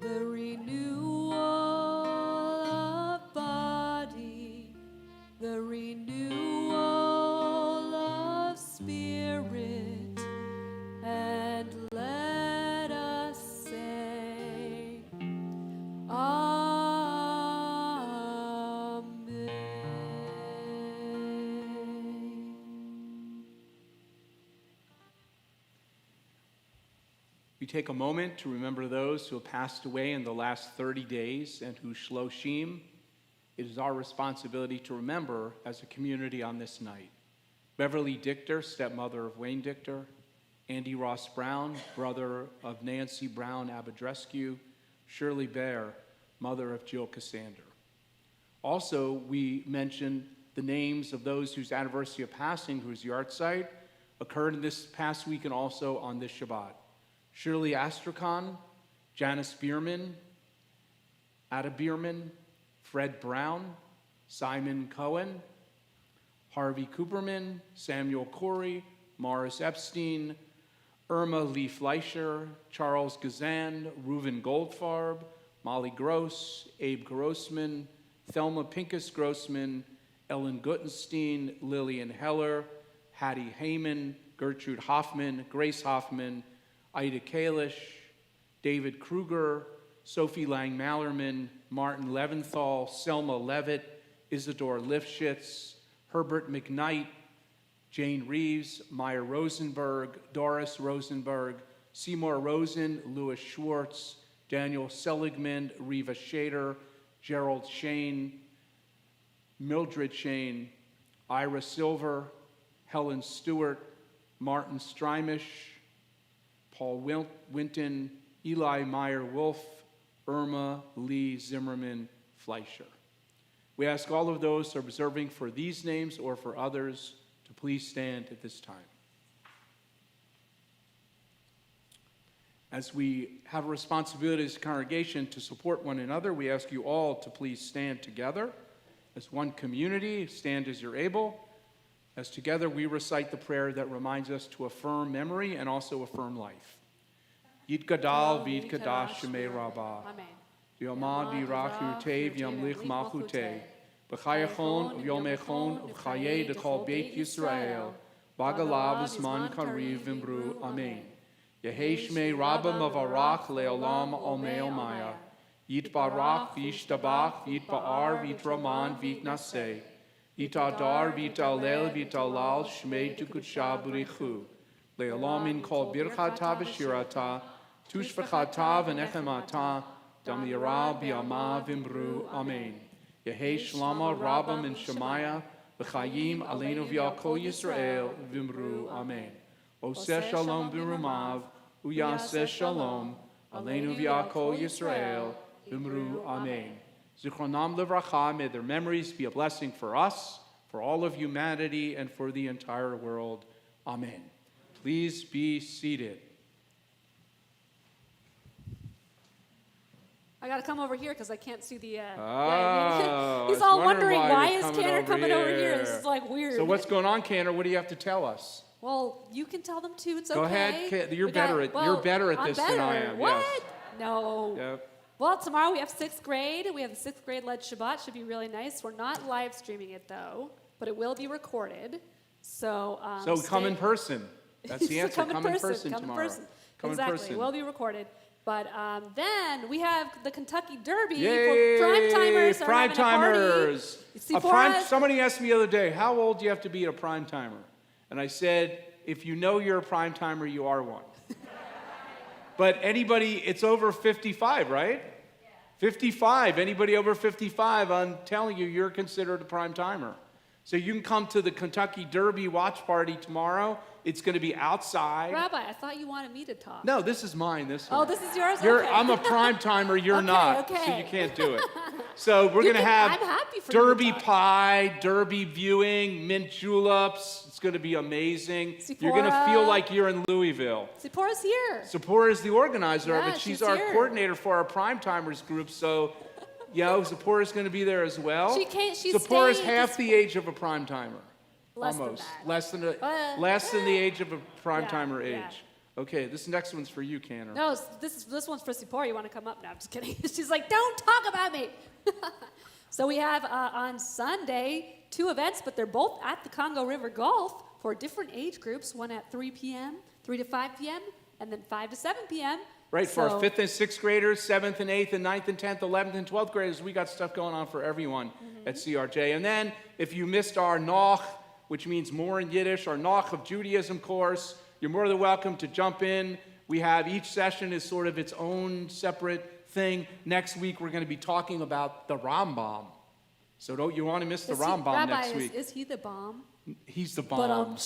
the renewal of body, the renewal of spirit, and let us say, Amen. We take a moment to remember those who have passed away in the last 30 days and who shloshim. It is our responsibility to remember as a community on this night. Beverly Dichter, stepmother of Wayne Dichter, Andy Ross Brown, brother of Nancy Brown Abadrescu, Shirley Bear, mother of Jill Cassander. Also, we mention the names of those whose anniversary of passing, whose yahrzeit occurred in this past week and also on this Shabbat. Shirley Astrakhan, Janice Bierman, Ada Bierman, Fred Brown, Simon Cohen, Harvey Cooperman, Samuel Corey, Morris Epstein, Irma Lee Fleischer, Charles Gazan, Reuven Goldfarb, Molly Gross, Abe Grossman, Thelma Pincus Grossman, Ellen Guttenstein, Lillian Heller, Hattie Heyman, Gertrude Hoffman, Grace Hoffman, Ida Kalish, David Kruger, Sophie Lang Mallerman, Martin Leventhal, Selma Levitt, Isidore Lifshitz, Herbert McKnight, Jane Reeves, Maya Rosenberg, Doris Rosenberg, Seymour Rosen, Louis Schwartz, Daniel Seligman, Reva Shader, Gerald Shane, Mildred Shane, Ira Silver, Helen Stewart, Martin Strymish, Paul Winton, Eli Meyer Wolf, Irma Lee Zimmerman Fleischer. We ask all of those who are observing for these names or for others to please stand at this time. As we have a responsibility as a congregation to support one another, we ask you all to please stand together as one community. Stand as you're able. As together we recite the prayer that reminds us to affirm memory and also affirm life. Yid Gadal Vid Kadash Shemei Rabbah. Amen. Yomad Virach Yutev Yamlich Malchuteh. B'chayachon Yomechon V'chayei D'chol Beit Yisrael. Bagalav Zman Kariv V'imru. Amen. Yehei Shmei Rabba Mavarach Leolam Omei Omaya. Yitbarach V'yishtabach V'yitba'ar V'yitraman V'yitnaseh. Yitadar V'yitalel V'yitalal Shmei Tukutsha B'richu. Leolam Kol Birchata V'shirata. Tushvachata V'nechemata. Dam Yira B'yama V'imru. Amen. Yehei Shlama Rabba Min Shemaya. V'chayim Aleinu V'yakol Yisrael V'imru. Amen. Oseh Shalom B'rumav, Uyaseh Shalom, Aleinu V'yakol Yisrael, V'imru Amen. Zichronam Livracha, may their memories be a blessing for us, for all of humanity, and for the entire world. Amen. Please be seated. I got to come over here because I can't see the. Oh, he's I was all wondering why you're is Canner coming over here. This is like weird. So what's going on, Canner? What do you have to tell us? Well, you can tell them too. It's Go okay. ahead. You're better at this than I am. What? Yes. No. Yep. Well, tomorrow we have 6th grade. We have the 6th grade led Shabbat. Should be really nice. We're not live streaming it though, but it will be recorded. So. Come in person. That's the answer. Come in person Come tomorrow. in person. Come exactly. in person. It will be recorded. But then we have the Kentucky Derby Yay! for prime timers. Prime timers. Somebody asked me the other day, how old do you have to be a prime timer? And I said, if you know you're a prime timer, you are one. But anybody, it's over 55, right? Yeah. 55. Anybody over 55, I'm telling you, you're considered a prime timer. So you can come to the Kentucky Derby watch party tomorrow. It's going to be outside. Rabbi, I thought you wanted me to talk. No, this is mine. This one. Oh, this is yours? Okay. Okay. I'm a prime timer. You're not. Okay. So you can't do it. So we're going to have I'm happy for Derby you to talk. pie, Derby viewing, mint juleps. It's going to be amazing. Sephora. You're going to feel like you're in Louisville. Zipporah's here. Zipporah is the organizer of Yeah, it. She's she's our here. coordinator for our prime timers group. So, Zipporah's going to be there as well. She's Zipporah's staying half the age of a prime timer. Less than Almost. that. Less than the age of a prime Yeah, timer age. yeah. Okay, this next one's for you, Canner. No, this one's for Zipporah. You want to come up now? I'm just kidding. She's like, don't talk about me. So we have on Sunday 2 events, but they're both at the Congo River Golf for different age groups. One at 3 p.m., 3 to 5 p.m., and then 5 to 7 p.m. Right, for our 5th and 6th graders, 7th and 8th and 9th and 10th, 11th and 12th graders, we got stuff going on for everyone at CRJ. And then if you missed our Noch, which means more in Yiddish, our Noch of Judaism course, you're more than welcome to jump in. We have each session is sort of its own separate thing. Next week, we're going to be talking about the Rambam. So don't you want to miss the Rambam next week. Is he the bomb? He's the bomb. But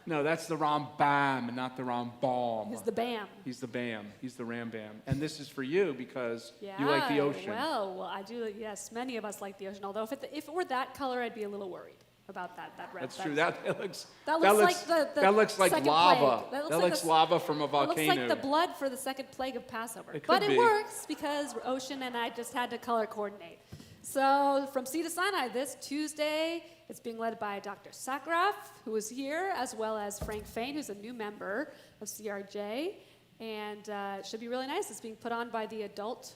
No, that's the Rambam, not the Rambam. he's the bam. He's the Bam. He's the Rambam. And this is for you because Yeah, you like the ocean. Well, I do. Yes, many of us like the ocean. Although if it were that color, I'd be a little worried about that red. That's true. That looks like the that looks like second lava. plague. That looks lava from a volcano. It looks like the blood for the second plague of Passover. It could But it be. works because ocean and I just had to color coordinate. So from Sea to Sinai this Tuesday, it's being led by Dr. Sakharov, who is here, as well as Frank Fain, who's a new member of CRJ. And it should be really nice. It's being put on by the Adult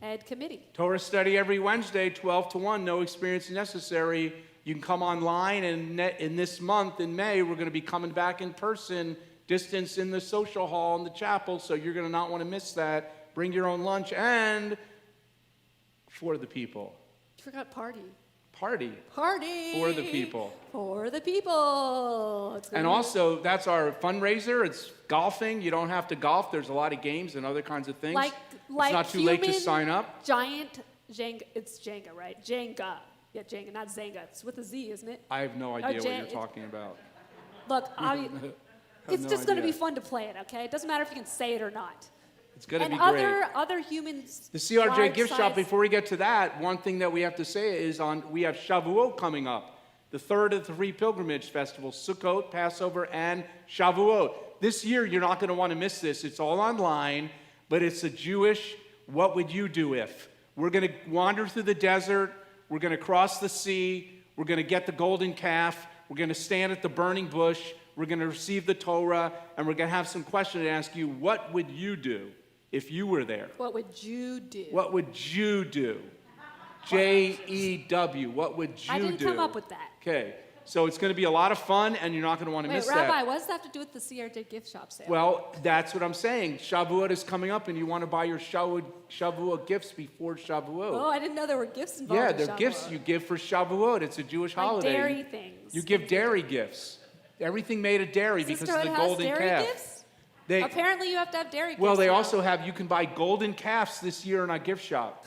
Ed Committee. Torah study every Wednesday, 12 to 1. No experience necessary. You can come online, and in this month, in May, we're going to be coming back in person, distance in the social hall in the chapel, so you're going to not want to miss that. Bring your own lunch and for the people. You forgot party. party Party for the people. For the people. It's gonna And be- also, that's our fundraiser. It's golfing. You don't have to golf. There's a lot of games and other kinds of things. like it's not too late to human sign up. Giant Jenga. It's Jenga, right? Jenga. Yeah, Jenga, not Zenga. It's with a Z, isn't it? I have no idea what Jen- you're talking about. Look, it's no just going to idea. be fun to play it. Okay, it doesn't matter if you can say it or not. It's going to And be great. other humans. The CRJ large gift shop, size- before we get to that, one thing that we have to say is we have Shavuot coming up, the third of the three pilgrimage festivals, Sukkot, Passover, and Shavuot. This year, you're not going to want to miss this. It's all online, but it's a Jewish, what would you do if? We're going to wander through the desert. We're going to cross the sea. We're going to get the golden calf. We're going to stand at the burning bush. We're going to receive the Torah, and we're going to have some questions to ask you. What would you do if you were there? What would you do? What would you do? J-E-W. What would you do? I didn't come up with that. Okay. So it's going to be a lot of fun, and you're not going to want to Wait, miss Rabbi, that. what does that have to do with the CRJ gift shop sale? Well, that's what I'm saying. Shavuot is coming up, and you want to buy your Shavuot gifts before Shavuot. Oh, I didn't know there were gifts involved. Yeah, in they're Shavuot. gifts you give for Shavuot. It's a Jewish Like holiday. dairy things. You give dairy gifts. Everything made of dairy because of Sisterhood the has golden dairy calf. gifts? They, Apparently, you have to have dairy gifts. well, they now. also have, you can buy golden calves this year in our gift shop.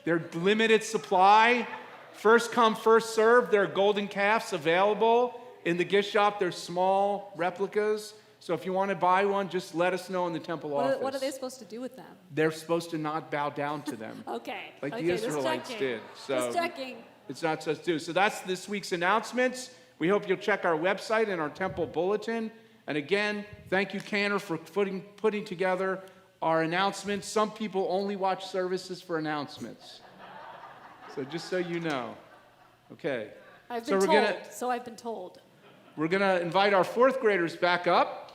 They're limited supply. First come, first served. There are golden calves available in the gift shop. They're small replicas. So if you want to buy one, just let us know in the temple office. What are they supposed to do with them? They're supposed to not bow down to them. Okay. Like okay, the just Israelites checking. did. So Just checking. it's not supposed to do. So that's this week's announcements. We hope you'll check our website and our temple bulletin. And again, thank you, Cantor, for putting together our announcements. Some people only watch services for announcements. So just so you know. Okay. I've So been we're told. gonna- So I've been told. We're going to invite our fourth graders back up.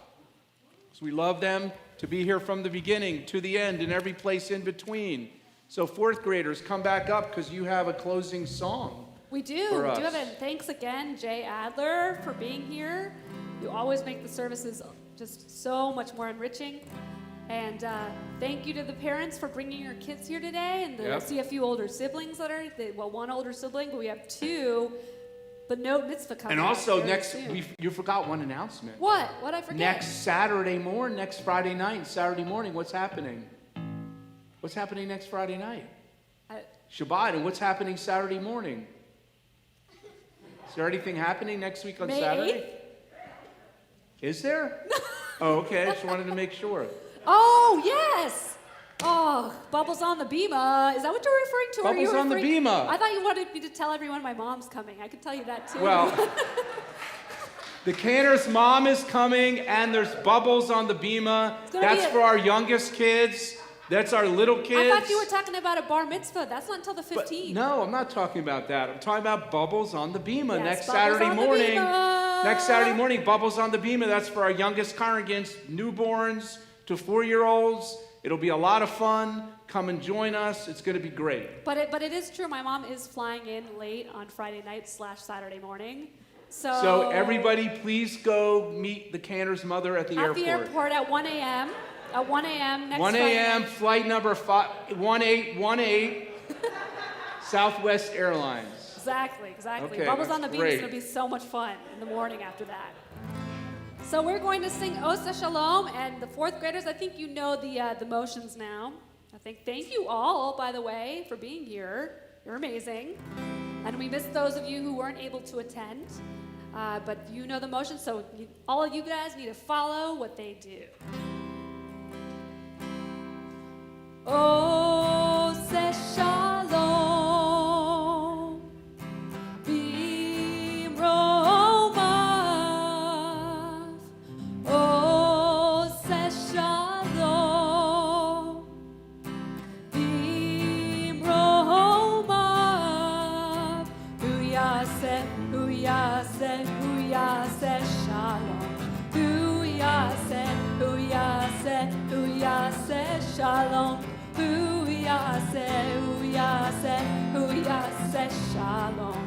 So we love them to be here from the beginning to the end and every place in between. So fourth graders, come back up because you have a closing song. We do. For We us. do have it. And thanks again, Jay Adler, for being here. You always make the services just so much more enriching. And thank you to the parents for bringing your kids here today. And Yep. I see a few older siblings that are, well, one older sibling, but we have two. But no mitzvah coming And up also very next, soon. you forgot one announcement. What? What'd I forget? Next Saturday morning, next Friday night, and Saturday morning, what's happening? What's happening next Friday night? Shabbat, and what's happening Saturday morning? Is there anything happening next week on May Saturday? 8th? Is there? Oh, okay, I just wanted to make sure. Oh, yes. Oh, Bubbles on the Bema. Is that what you're referring to? or are you Bubbles on the referring- Bema. I thought you wanted me to tell everyone my mom's coming. I could tell you that too. Well, the Cantor's mom is coming, and there's Bubbles on the Bema. gonna That's be a- for our youngest kids. That's our little kids. I thought you were talking about a bar mitzvah. That's not until the 15th. No, I'm not talking about that. I'm talking about Bubbles on the Bema Yes, next Bubbles Saturday on the morning. Bema. Next Saturday morning, Bubbles on the Bema. That's for our youngest congregants, newborns to 4-year-olds. It'll be a lot of fun. Come and join us. It's going to be great. But it is true. My mom is flying in late on Friday night / Saturday morning. So everybody, please go meet the Cantor's mother at the at airport. the airport at 1 a.m. At 1 a.m. next 1 Friday a.m. night. flight number 1818, Southwest Airlines. Exactly. Okay, Bubbles on the that's Beam is great. going to be so much fun in the morning after that. So we're going to sing Osa Shalom, and the fourth graders, I think you know the motions now. Thank you all, by the way, for being here. You're amazing. And we missed those of you who weren't able to attend, but you know the motions, so all of you guys need to follow what they do. Osa Shalom, Bimromav, Osa Shalom, Bimromav, Hu Yaseh Shalom, Hu Yaseh Shalom. Hu Yaseh Shalom.